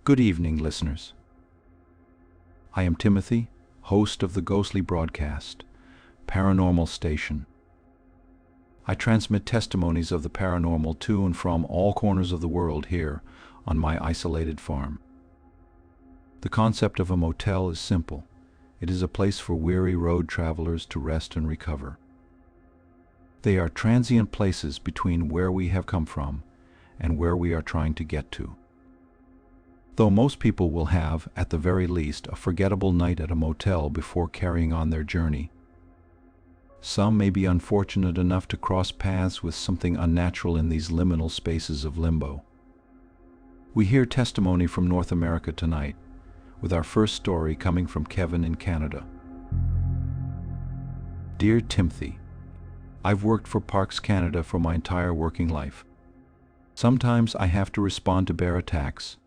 Good evening, listeners. I am Timothy, host of the ghostly broadcast, Paranormal Station. I transmit testimonies of the paranormal to and from all corners of the world here on my isolated farm. The concept of a motel is simple. It is a place for weary road travelers to rest and recover. They are transient places between where we have come from and where we are trying to get to. Though most people will have, at the very least, a forgettable night at a motel before carrying on their journey, some may be unfortunate enough to cross paths with something unnatural in these liminal spaces of limbo. We hear testimony from North America tonight, with our first story coming from Kevin in Canada. Dear Timothy, I've worked for Parks Canada for my entire working life. Sometimes I have to respond to bear attacks.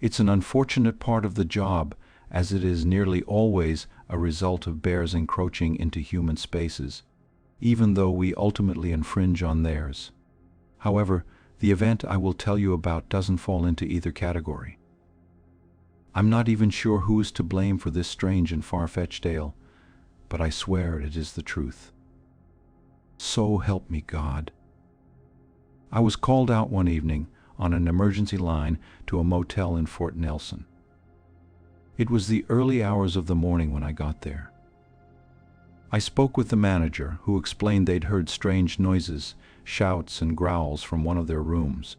It's an unfortunate part of the job, as it is nearly always a result of bears encroaching into human spaces, even though we ultimately infringe on theirs. However, the event I will tell you about doesn't fall into either category. I'm not even sure who is to blame for this strange and far-fetched tale, but I swear it is the truth. So help me God. I was called out one evening on an emergency line to a motel in Fort Nelson. It was the early hours of the morning when I got there. I spoke with the manager, who explained they'd heard strange noises, shouts and growls from one of their rooms.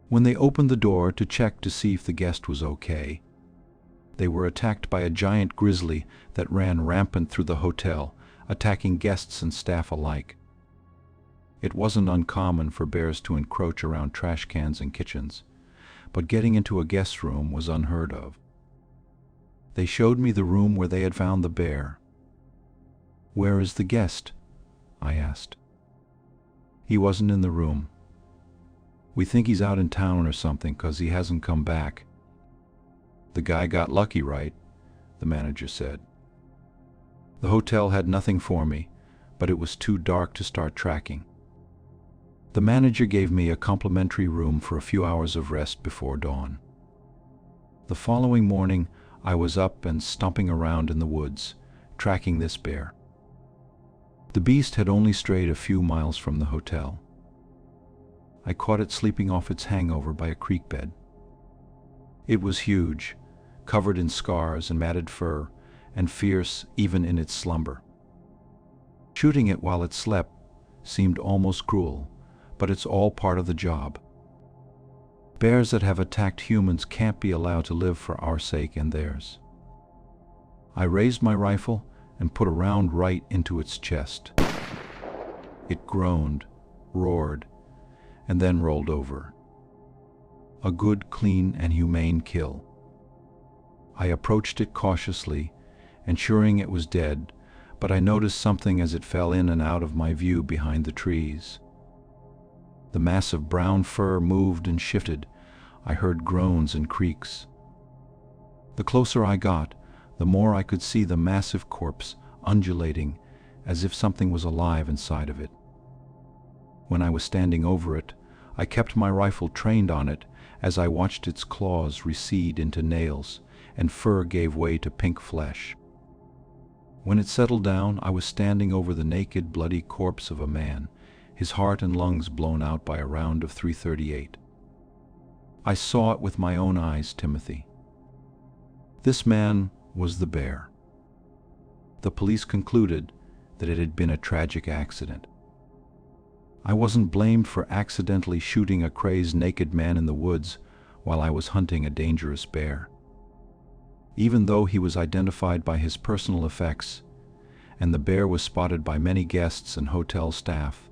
When they opened the door to check to see if the guest was okay, they were attacked by a giant grizzly that ran rampant through the hotel, attacking guests and staff alike. It wasn't uncommon for bears to encroach around trash cans and kitchens, but getting into a guest room was unheard of. They showed me the room where they had found the bear. "Where is the guest?" I asked. "He wasn't in the room. We think he's out in town or something, 'cause he hasn't come back." "The guy got lucky, right?" the manager said. The hotel had nothing for me, but it was too dark to start tracking. The manager gave me a complimentary room for a few hours of rest before dawn. The following morning, I was up and stomping around in the woods, tracking this bear. The beast had only strayed a few miles from the hotel. I caught it sleeping off its hangover by a creek bed. It was huge, covered in scars and matted fur, and fierce even in its slumber. Shooting it while it slept seemed almost cruel, but it's all part of the job. Bears that have attacked humans can't be allowed to live for our sake and theirs. I raised my rifle and put a round right into its chest. It groaned, roared, and then rolled over. A good, clean, and humane kill. I approached it cautiously, ensuring it was dead, but I noticed something as it fell in and out of my view behind the trees. The massive brown fur moved and shifted. I heard groans and creaks. The closer I got, the more I could see the massive corpse undulating as if something was alive inside of it. When I was standing over it, I kept my rifle trained on it as I watched its claws recede into nails and fur gave way to pink flesh. When it settled down, I was standing over the naked, bloody corpse of a man, his heart and lungs blown out by a round of .338. I saw it with my own eyes, Timothy. This man was the bear. The police concluded that it had been a tragic accident. I wasn't blamed for accidentally shooting a crazed naked man in the woods while I was hunting a dangerous bear. Even though he was identified by his personal effects, and the bear was spotted by many guests and hotel staff,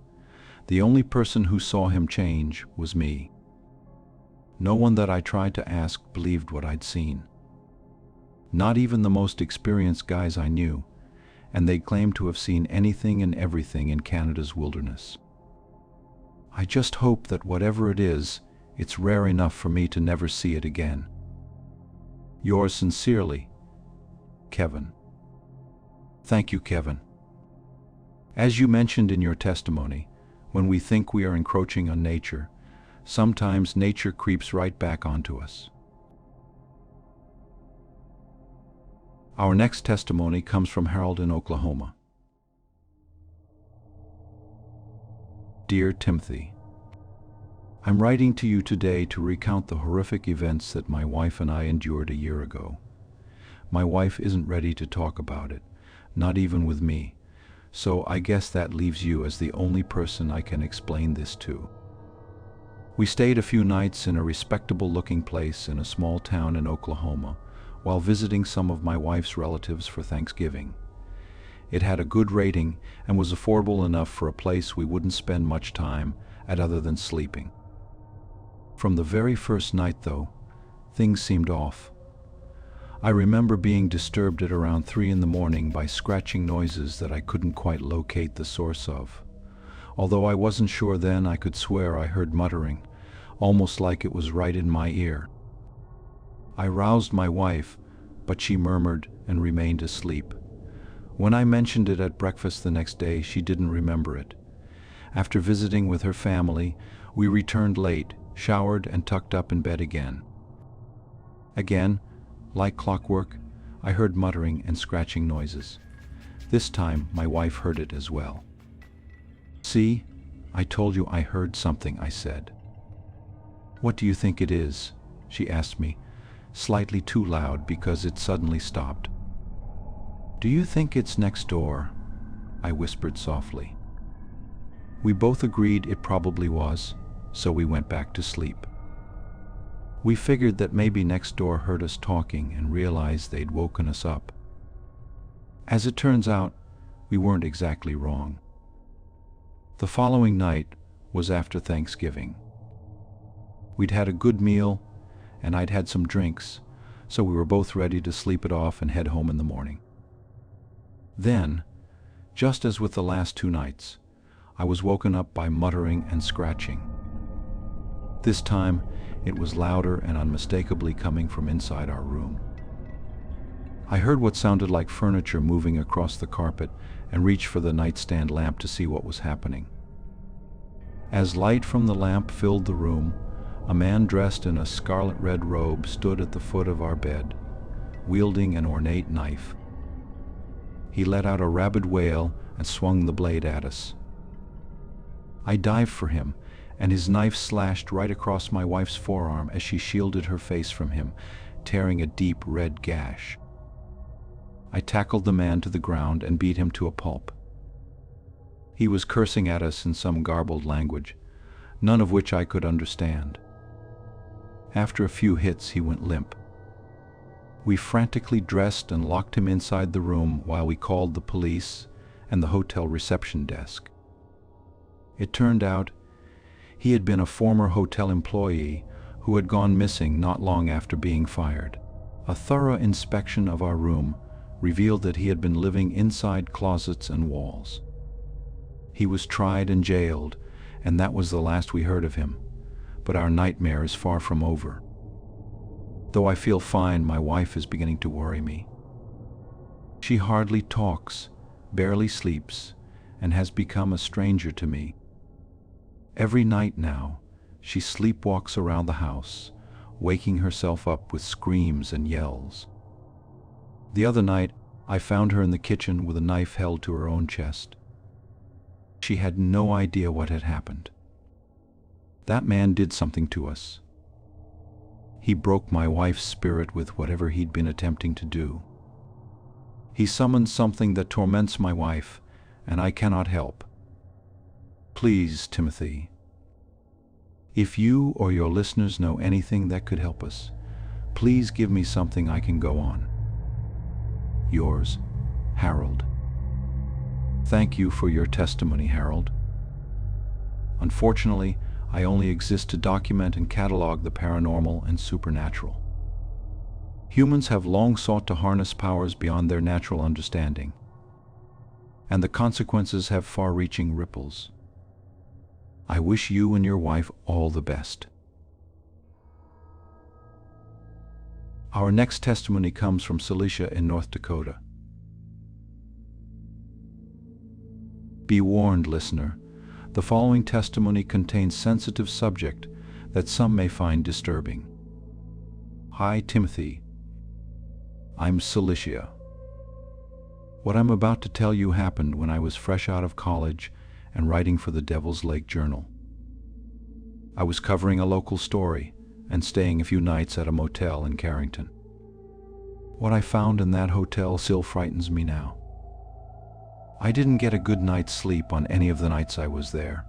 the only person who saw him change was me. No one that I tried to ask believed what I'd seen. Not even the most experienced guys I knew, and they claimed to have seen anything and everything in Canada's wilderness. I just hope that whatever it is, it's rare enough for me to never see it again. Yours sincerely, Kevin. Thank you, Kevin. As you mentioned in your testimony, when we think we are encroaching on nature, sometimes nature creeps right back onto us. Our next testimony comes from Harold in Oklahoma. Dear Timothy, I'm writing to you today to recount the horrific events that my wife and I endured a year ago. My wife isn't ready to talk about it, not even with me, so I guess that leaves you as the only person I can explain this to. We stayed a few nights in a respectable-looking place in a small town in Oklahoma while visiting some of my wife's relatives for Thanksgiving. It had a good rating and was affordable enough for a place we wouldn't spend much time at other than sleeping. From the very first night, though, things seemed off. I remember being disturbed at around 3 in the morning by scratching noises that I couldn't quite locate the source of. Although I wasn't sure then, I could swear I heard muttering, almost like it was right in my ear. I roused my wife, but she murmured and remained asleep. When I mentioned it at breakfast the next day, she didn't remember it. After visiting with her family, we returned late, showered, and tucked up in bed again. Again, like clockwork, I heard muttering and scratching noises. This time, my wife heard it as well. "See, I told you I heard something," I said. "What do you think it is?" she asked me, slightly too loud because it suddenly stopped. "Do you think it's next door?" I whispered softly. We both agreed it probably was, so we went back to sleep. We figured that maybe next door heard us talking and realized they'd woken us up. As it turns out, we weren't exactly wrong. The following night was after Thanksgiving. We'd had a good meal, and I'd had some drinks, so we were both ready to sleep it off and head home in the morning. Then, just as with the last 2 nights, I was woken up by muttering and scratching. This time, it was louder and unmistakably coming from inside our room. I heard what sounded like furniture moving across the carpet and reached for the nightstand lamp to see what was happening. As light from the lamp filled the room, a man dressed in a scarlet-red robe stood at the foot of our bed, wielding an ornate knife. He let out a rabid wail and swung the blade at us. I dived for him, and his knife slashed right across my wife's forearm as she shielded her face from him, tearing a deep red gash. I tackled the man to the ground and beat him to a pulp. He was cursing at us in some garbled language, none of which I could understand. After a few hits, he went limp. We frantically dressed and locked him inside the room while we called the police and the hotel reception desk. It turned out he had been a former hotel employee who had gone missing not long after being fired. A thorough inspection of our room revealed that he had been living inside closets and walls. He was tried and jailed, and that was the last we heard of him, but our nightmare is far from over. Though I feel fine, my wife is beginning to worry me. She hardly talks, barely sleeps, and has become a stranger to me. Every night now, she sleepwalks around the house, waking herself up with screams and yells. The other night, I found her in the kitchen with a knife held to her own chest. She had no idea what had happened. That man did something to us. He broke my wife's spirit with whatever he'd been attempting to do. He summoned something that torments my wife, and I cannot help. Please, Timothy, if you or your listeners know anything that could help us, please give me something I can go on. Yours, Harold. Thank you for your testimony, Harold. Unfortunately, I only exist to document and catalog the paranormal and supernatural. Humans have long sought to harness powers beyond their natural understanding, and the consequences have far-reaching ripples. I wish you and your wife all the best. Our next testimony comes from Celicia in North Dakota. Be warned, listener, the following testimony contains sensitive subject that some may find disturbing. Hi, Timothy. I'm Celicia. What I'm about to tell you happened when I was fresh out of college and writing for the Devil's Lake Journal. I was covering a local story and staying a few nights at a motel in Carrington. What I found in that hotel still frightens me now. I didn't get a good night's sleep on any of the nights I was there.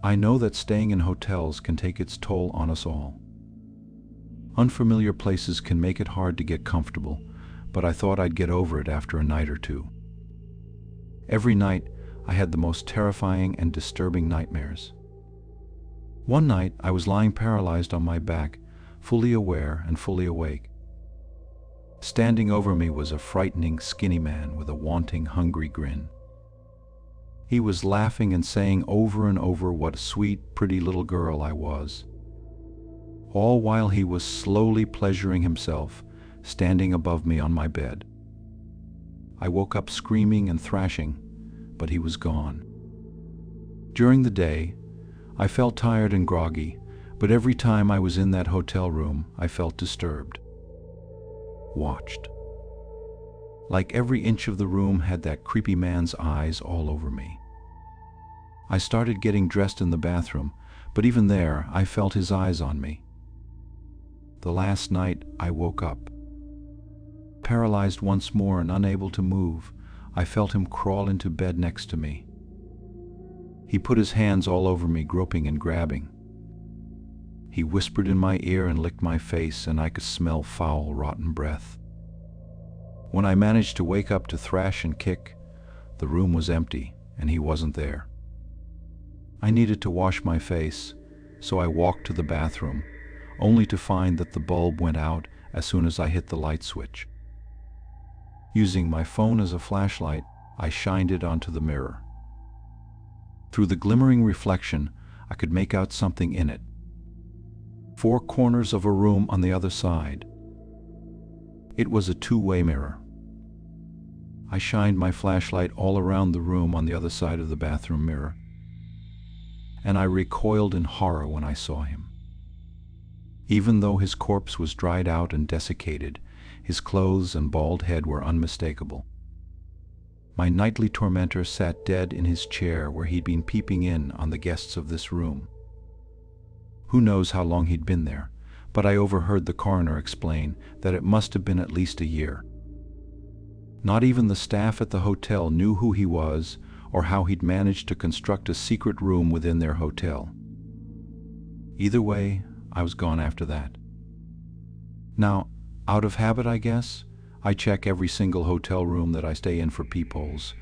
I know that staying in hotels can take its toll on us all. Unfamiliar places can make it hard to get comfortable, but I thought I'd get over it after a night or two. Every night, I had the most terrifying and disturbing nightmares. One night, I was lying paralyzed on my back, fully aware and fully awake. Standing over me was a frightening, skinny man with a wanting, hungry grin. He was laughing and saying over and over what a sweet, pretty little girl I was, all while he was slowly pleasuring himself, standing above me on my bed. I woke up screaming and thrashing, but he was gone. During the day, I felt tired and groggy, but every time I was in that hotel room, I felt disturbed. Watched. Like every inch of the room had that creepy man's eyes all over me. I started getting dressed in the bathroom, but even there, I felt his eyes on me. The last night, I woke up. Paralyzed once more and unable to move, I felt him crawl into bed next to me. He put his hands all over me, groping and grabbing. He whispered in my ear and licked my face, and I could smell foul, rotten breath. When I managed to wake up to thrash and kick, the room was empty, and he wasn't there. I needed to wash my face, so I walked to the bathroom, only to find that the bulb went out as soon as I hit the light switch. Using my phone as a flashlight, I shined it onto the mirror. Through the glimmering reflection, I could make out something in it. 4 corners of a room on the other side. It was a two-way mirror. I shined my flashlight all around the room on the other side of the bathroom mirror, and I recoiled in horror when I saw him. Even though his corpse was dried out and desiccated, his clothes and bald head were unmistakable. My nightly tormentor sat dead in his chair where he'd been peeping in on the guests of this room. Who knows how long he'd been there, but I overheard the coroner explain that it must have been at least a year. Not even the staff at the hotel knew who he was or how he'd managed to construct a secret room within their hotel. Either way, I was gone after that. Now, out of habit, I guess, I check every single hotel room that I stay in for peepholes,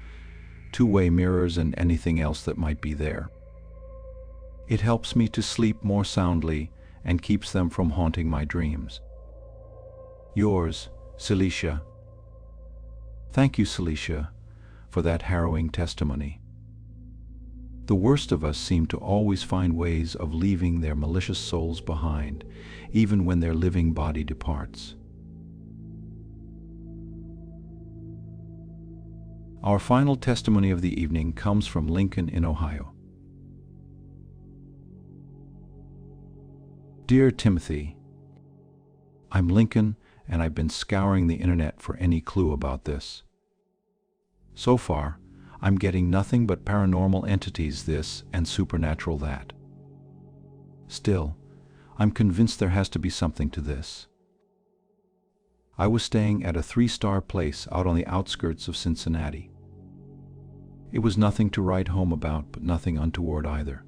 two-way mirrors, and anything else that might be there. It helps me to sleep more soundly and keeps them from haunting my dreams. Yours, Celicia. Thank you, Celicia, for that harrowing testimony. The worst of us seem to always find ways of leaving their malicious souls behind, even when their living body departs. Our final testimony of the evening comes from Lincoln in Ohio. Dear Timothy, I'm Lincoln, and I've been scouring the internet for any clue about this. So far, I'm getting nothing but paranormal entities this and supernatural that. Still, I'm convinced there has to be something to this. I was staying at a 3-star place out on the outskirts of Cincinnati. It was nothing to write home about, but nothing untoward either.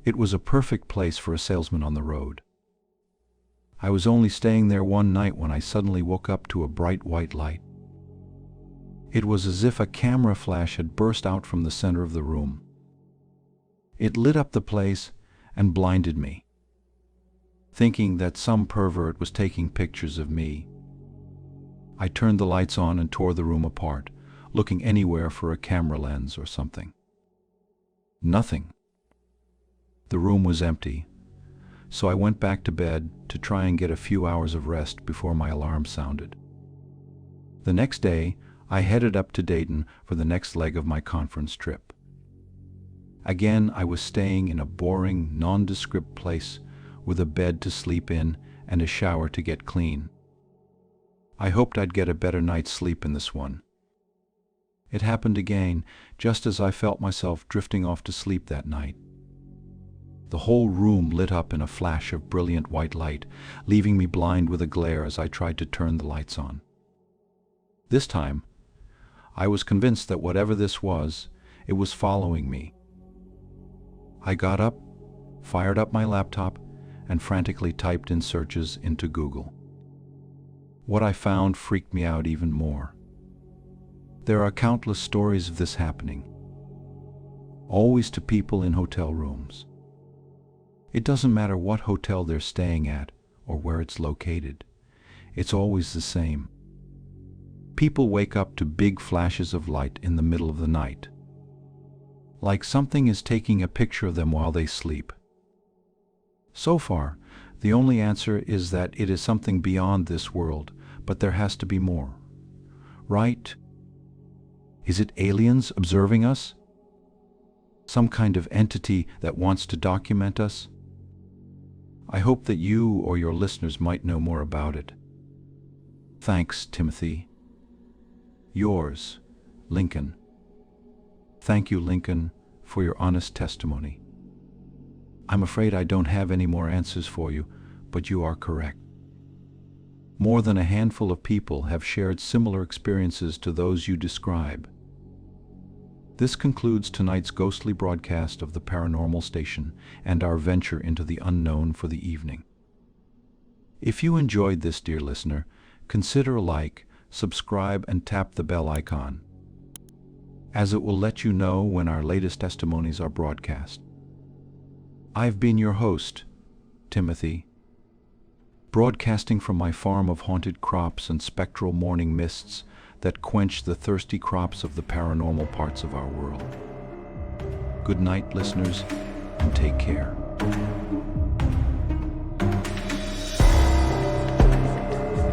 It was a perfect place for a salesman on the road. I was only staying there one night when I suddenly woke up to a bright white light. It was as if a camera flash had burst out from the center of the room. It lit up the place and blinded me. Thinking that some pervert was taking pictures of me, I turned the lights on and tore the room apart, looking anywhere for a camera lens or something. Nothing. The room was empty, so I went back to bed to try and get a few hours of rest before my alarm sounded. The next day, I headed up to Dayton for the next leg of my conference trip. Again, I was staying in a boring, nondescript place with a bed to sleep in and a shower to get clean. I hoped I'd get a better night's sleep in this one. It happened again, just as I felt myself drifting off to sleep that night. The whole room lit up in a flash of brilliant white light, leaving me blind with a glare as I tried to turn the lights on. This time, I was convinced that whatever this was, it was following me. I got up, fired up my laptop, and frantically typed in searches into Google. What I found freaked me out even more. There are countless stories of this happening, always to people in hotel rooms. It doesn't matter what hotel they're staying at or where it's located. It's always the same. People wake up to big flashes of light in the middle of the night, like something is taking a picture of them while they sleep. So far, the only answer is that it is something beyond this world, but there has to be more. Right? Is it aliens observing us? Some kind of entity that wants to document us? I hope that you or your listeners might know more about it. Thanks, Timothy. Yours, Lincoln. Thank you, Lincoln, for your honest testimony. I'm afraid I don't have any more answers for you, but you are correct. More than a handful of people have shared similar experiences to those you describe. This concludes tonight's ghostly broadcast of the Paranormal Station and our venture into the unknown for the evening. If you enjoyed this, dear listener, consider a like, subscribe, and tap the bell icon, as it will let you know when our latest testimonies are broadcast. I've been your host, Timothy, broadcasting from my farm of haunted crops and spectral morning mists that quench the thirsty crops of the paranormal parts of our world. Good night, listeners, and take care.